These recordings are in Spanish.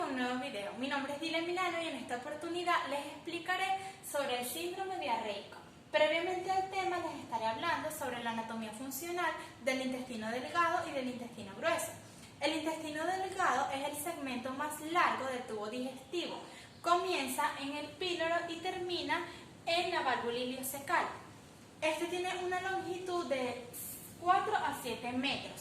a un nuevo video. Mi nombre es Dylan Milano y en esta oportunidad les explicaré sobre el síndrome diarreico. Previamente al tema les estaré hablando sobre la anatomía funcional del intestino delgado y del intestino grueso. El intestino delgado es el segmento más largo del tubo digestivo. Comienza en el píloro y termina en la válvula ileocecal. Este tiene una longitud de 4 a 7 metros.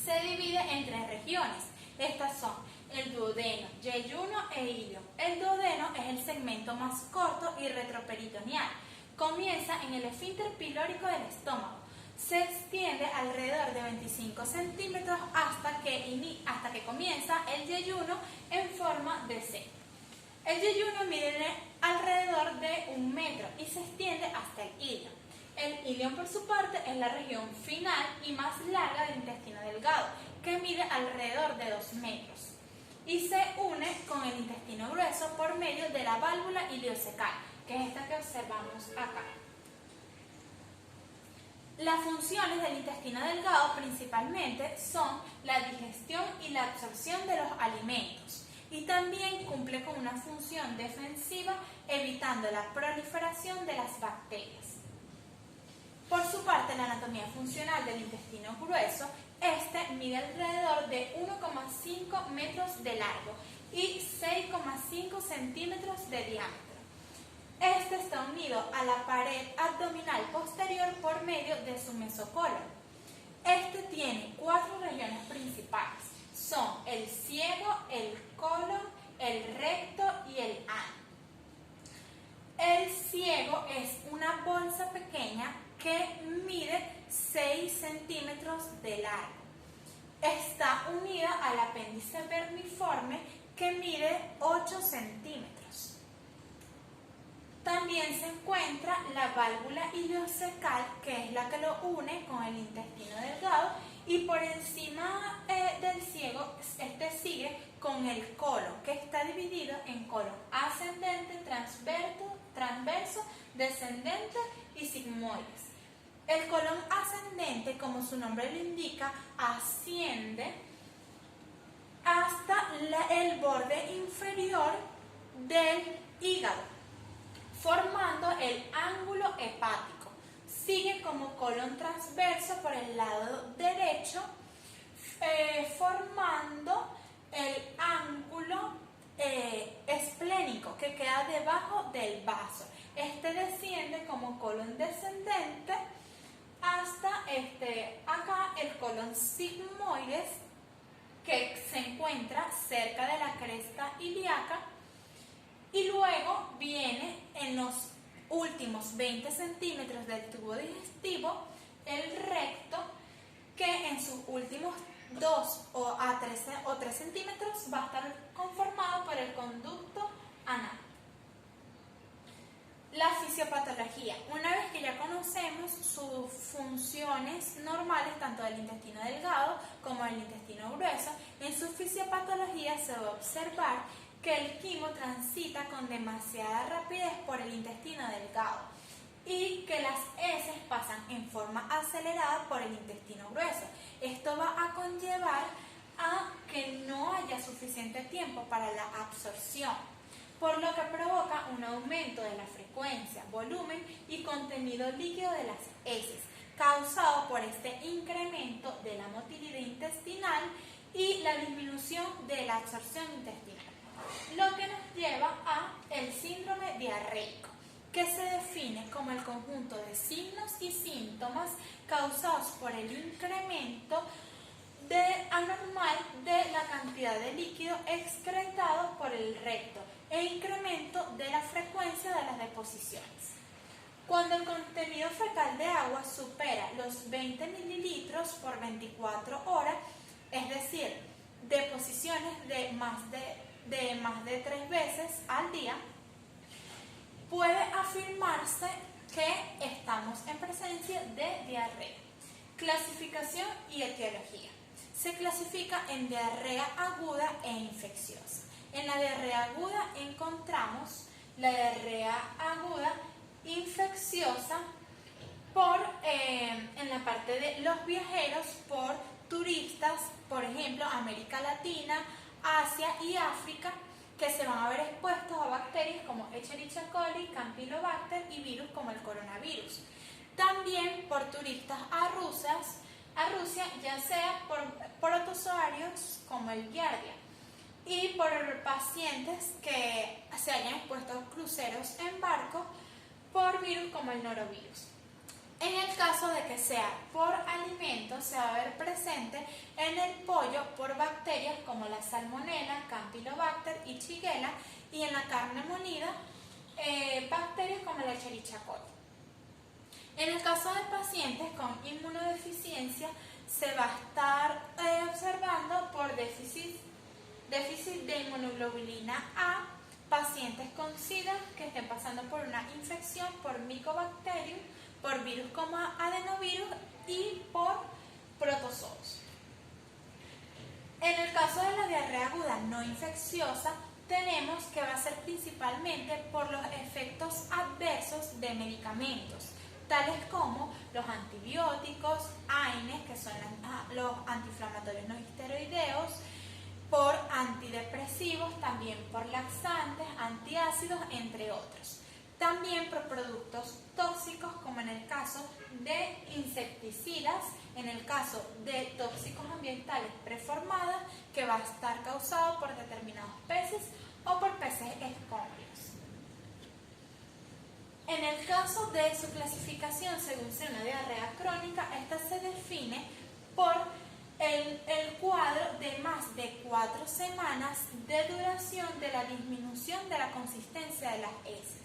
Se divide en 3 regiones. Estas son el duodeno, yeyuno e ilio. El duodeno es el segmento más corto y retroperitoneal. Comienza en el esfínter pilórico del estómago. Se extiende alrededor de 25 centímetros hasta que comienza el yeyuno en forma de C. El yeyuno mide alrededor de 1 metro y se extiende hasta el ilio. El ilion, por su parte, es la región final y más larga del intestino delgado, que mide alrededor de 2 metros y se une con el intestino grueso por medio de la válvula ileocecal, que es esta que observamos acá. Las funciones del intestino delgado principalmente son la digestión y la absorción de los alimentos, y también cumple con una función defensiva evitando la proliferación de las bacterias. Por su parte, la anatomía funcional del intestino grueso, este mide alrededor de 1,5 metros de largo y 6,5 centímetros de diámetro. Este está unido a la pared abdominal posterior por medio de su mesocolon. Este tiene 4 regiones principales. Son el ciego, el colon, el recto y el ano. El ciego es una bolsa pequeña que mide 6 centímetros de largo. Está unida al apéndice vermiforme que mide 8 centímetros. También se encuentra la válvula ileocecal, que es la que lo une con el intestino delgado, y por encima del ciego este sigue con el colon, que está dividido en colon ascendente, transverso, descendente y sigmoides. El colon ascendente, como su nombre lo indica, asciende hasta el borde inferior del hígado, formando el ángulo hepático. Sigue como colon transverso por el lado derecho, formando el ángulo esplénico que queda debajo del vaso. Este desciende como colon descendente hasta acá el colon sigmoides, que se encuentra cerca de la cresta ilíaca, y luego viene en los últimos 20 centímetros del tubo digestivo el recto, que en sus últimos 2 o 3 centímetros va a estar conformado por el conducto anal. La fisiopatología. Una vez que ya conocemos sus funciones normales, tanto del intestino delgado como del intestino grueso, en su fisiopatología se va a observar que el quimo transita con demasiada rapidez por el intestino delgado y que las heces pasan en forma acelerada por el intestino grueso. Esto va a conllevar a que no haya suficiente tiempo para la absorción, por lo que provoca un aumento de la frecuencia, volumen y contenido líquido de las heces, causado por este incremento de la motilidad intestinal y la disminución de la absorción intestinal, lo que nos lleva a el síndrome diarreico, que se define como el conjunto de signos y síntomas causados por el incremento anormal de la cantidad de líquido excretado por el recto e incremento de la frecuencia de las deposiciones. Cuando el contenido fecal de agua supera los 20 mililitros por 24 horas, es decir, deposiciones de más de 3 veces al día, puede afirmarse que estamos en presencia de diarrea. Clasificación y etiología. Se clasifica en diarrea aguda e infecciosa. En la diarrea aguda encontramos la diarrea aguda infecciosa en la parte de los viajeros por turistas, por ejemplo, América Latina, Asia y África, que se van a ver expuestos a bacterias como Escherichia coli, Campylobacter y virus como el coronavirus. También por turistas a Rusia, ya sea por protozoarios como el Giardia, y por pacientes que se hayan expuesto a cruceros en barco por virus como el norovirus. En el caso de que sea por alimentos, se va a ver presente en el pollo por bacterias como la salmonella, Campylobacter y Shigella, y en la carne molida, bacterias como la Escherichia coli. En el caso de pacientes con inmunodeficiencia, se va a estar observando por déficit de inmunoglobulina A, pacientes con SIDA que estén pasando por una infección por Mycobacterium, por virus como adenovirus y por protozoos. En el caso de la diarrea aguda no infecciosa, tenemos que va a ser principalmente por los efectos adversos de medicamentos, tales como los antibióticos, AINES, que son los antiinflamatorios no esteroideos, por antidepresivos, también por laxantes, antiácidos, entre otros. También por productos tóxicos, como en el caso de insecticidas, en el caso de tóxicos ambientales preformados, que va a estar causado por determinados peces o por peces escombrios. En el caso de su clasificación según ser una diarrea crónica, esta se define por el cuadro de más de 4 semanas de duración de la disminución de la consistencia de las heces.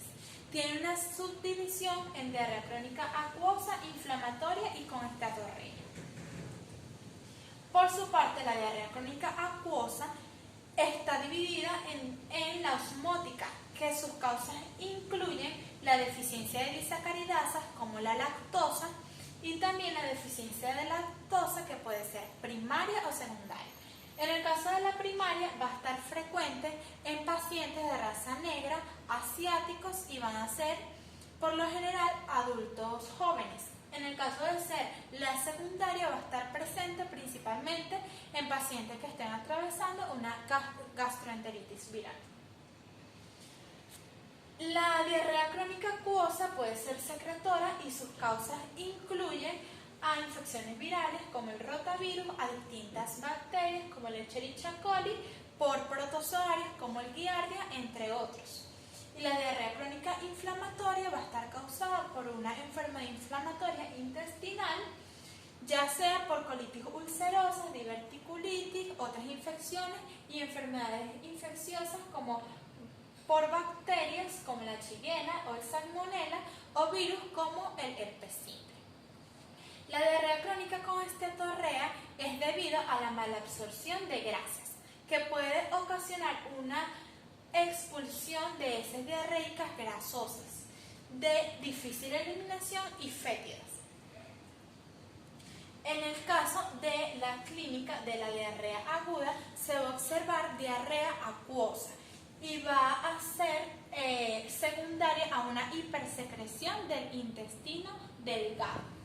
Tiene una subdivisión en diarrea crónica acuosa, inflamatoria y con estatorrea. Por su parte, la diarrea crónica acuosa está dividida en la osmótica, que sus causas incluyen la deficiencia de disacaridasas como la lactosa y también la deficiencia de lactosa, que puede ser primaria o secundaria. En el caso de la primaria va a estar frecuente en pacientes de raza negra, asiáticos, y van a ser por lo general adultos jóvenes. En el caso de ser la secundaria va a estar presente principalmente en pacientes que estén atravesando una gastroenteritis viral. La diarrea crónica acuosa puede ser secretora y sus causas incluyen a infecciones virales como el rotavirus, a distintas bacterias como el Escherichia coli, por protozoarios como el Giardia, entre otros. Y la diarrea crónica inflamatoria va a estar causada por una enfermedad inflamatoria intestinal, ya sea por colitis ulcerosa, diverticulitis, otras infecciones y enfermedades infecciosas como por bacterias como la Shigella o el Salmonella, o virus como el herpes simple. La diarrea crónica con esteatorrea es debido a la mala absorción de grasas, que puede ocasionar una expulsión de heces diarreicas grasosas, de difícil eliminación y fétidas. En el caso de la clínica de la diarrea aguda, se va a observar diarrea acuosa y va a ser secundaria a una hipersecreción del intestino delgado.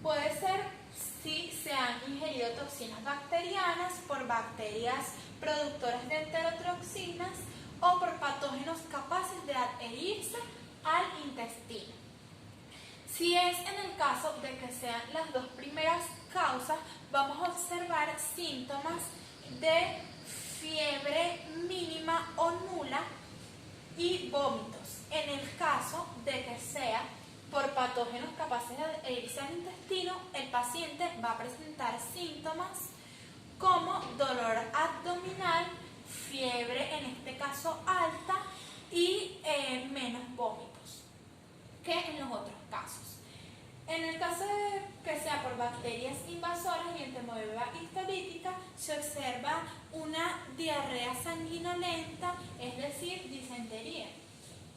Puede ser si se han ingerido toxinas bacterianas por bacterias productoras de enterotoxinas o por patógenos capaces de adherirse al intestino. Si es en el caso de que sean las dos primeras causas, vamos a observar síntomas de fiebre mínima o nula y vómitos. En el caso de que sea por patógenos capaces de adherirse al intestino, el paciente va a presentar síntomas como dolor abdominal, fiebre, en este caso alta, y menos vómitos que en los otros casos. En el caso de que sea por bacterias invasoras y entamoeba histolítica, se observa una diarrea sanguinolenta, es decir, disentería.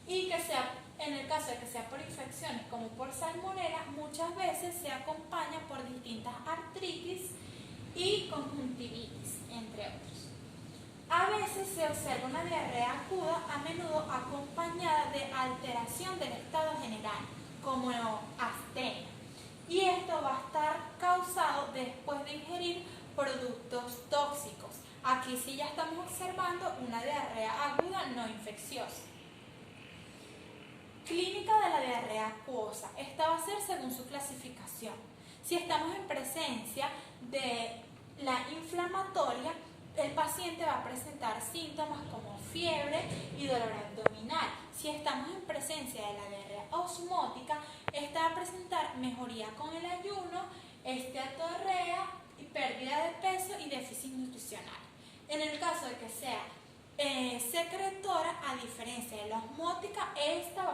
Y que sea, en el caso de que sea por infecciones como por salmonella, muchas veces se acompaña por distintas artritis y conjuntivitis, entre otros. A veces se observa una diarrea aguda, a menudo acompañada de alteración del estado general, como astenia. Y esto va a estar causado después de ingerir productos tóxicos. Aquí sí ya estamos observando una diarrea aguda no infecciosa. Clínica de la diarrea acuosa. Esta va a ser según su clasificación. Si estamos en presencia de la inflamatoria, el paciente va a presentar síntomas como fiebre y dolor abdominal. Si estamos en presencia de la diarrea osmótica, esta va a presentar mejoría con el ayuno, esteatorrea y pérdida de peso y déficit nutricional. En el caso de que sea secretora, a diferencia de la osmótica, esta va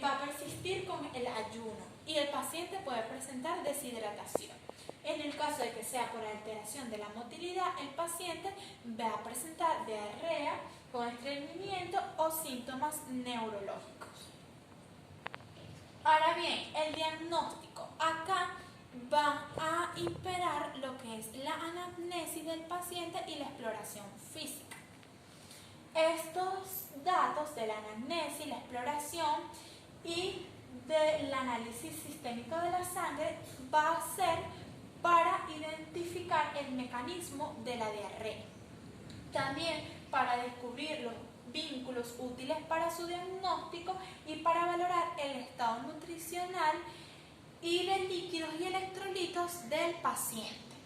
a persistir con el ayuno y el paciente puede presentar deshidratación. En el caso de que sea por alteración de la motilidad, el paciente va a presentar diarrea con estreñimiento o síntomas neurológicos. Ahora bien, el diagnóstico. Acá va a imperar lo que es la anamnesis del paciente y la exploración física. Estos datos de la anamnesis, la exploración y del análisis sistémico de la sangre va a ser para identificar el mecanismo de la diarrea. También para descubrir los vínculos útiles para su diagnóstico y para valorar el estado nutricional y de líquidos y electrolitos del paciente.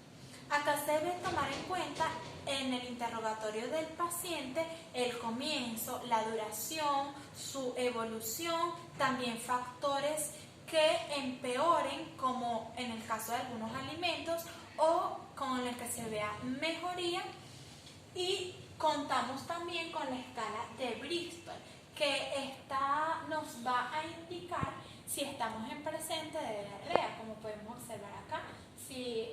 Acá se debe tomar en cuenta en el interrogatorio del paciente el comienzo, la duración, su evolución, también factores que empeoren, como en el caso de algunos alimentos, o con el que se vea mejoría. Y contamos también con la escala de Bristol, que esta nos va a indicar si estamos en presente de diarrea, como podemos observar acá, si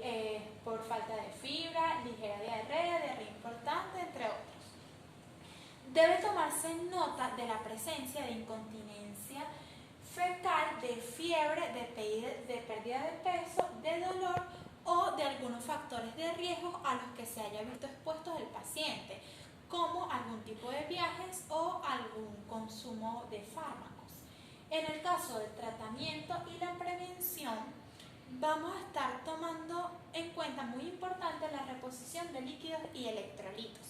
por falta de fibra, ligera diarrea importante, entre otros. Debe tomarse nota de la presencia de incontinencia fecal, de fiebre, de pérdida de peso, de dolor o de algunos factores de riesgo a los que se haya visto expuesto el paciente, como algún tipo de viajes o algún consumo de fármacos. En el caso del tratamiento y la prevención, vamos a estar tomando en cuenta, muy importante, la reposición de líquidos y electrolitos.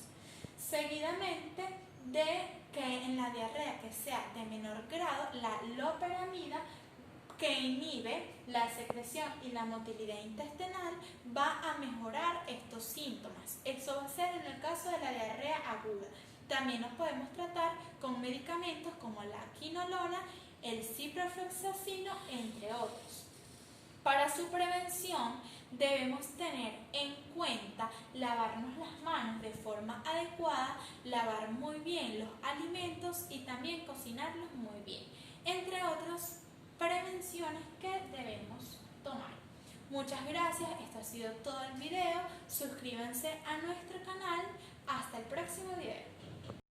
Seguidamente de que en la diarrea que sea de menor grado, la loperamida, que inhibe la secreción y la motilidad intestinal, va a mejorar estos síntomas. Eso va a ser en el caso de la diarrea aguda. También nos podemos tratar con medicamentos como la quinolona, el ciprofloxacino, entre otros. Para su prevención debemos tener en cuenta lavarnos las manos de forma adecuada, lavar muy bien los alimentos y también cocinarlos muy bien, entre otras prevenciones que debemos tomar. Muchas gracias, esto ha sido todo el video. Suscríbanse a nuestro canal. Hasta el próximo video.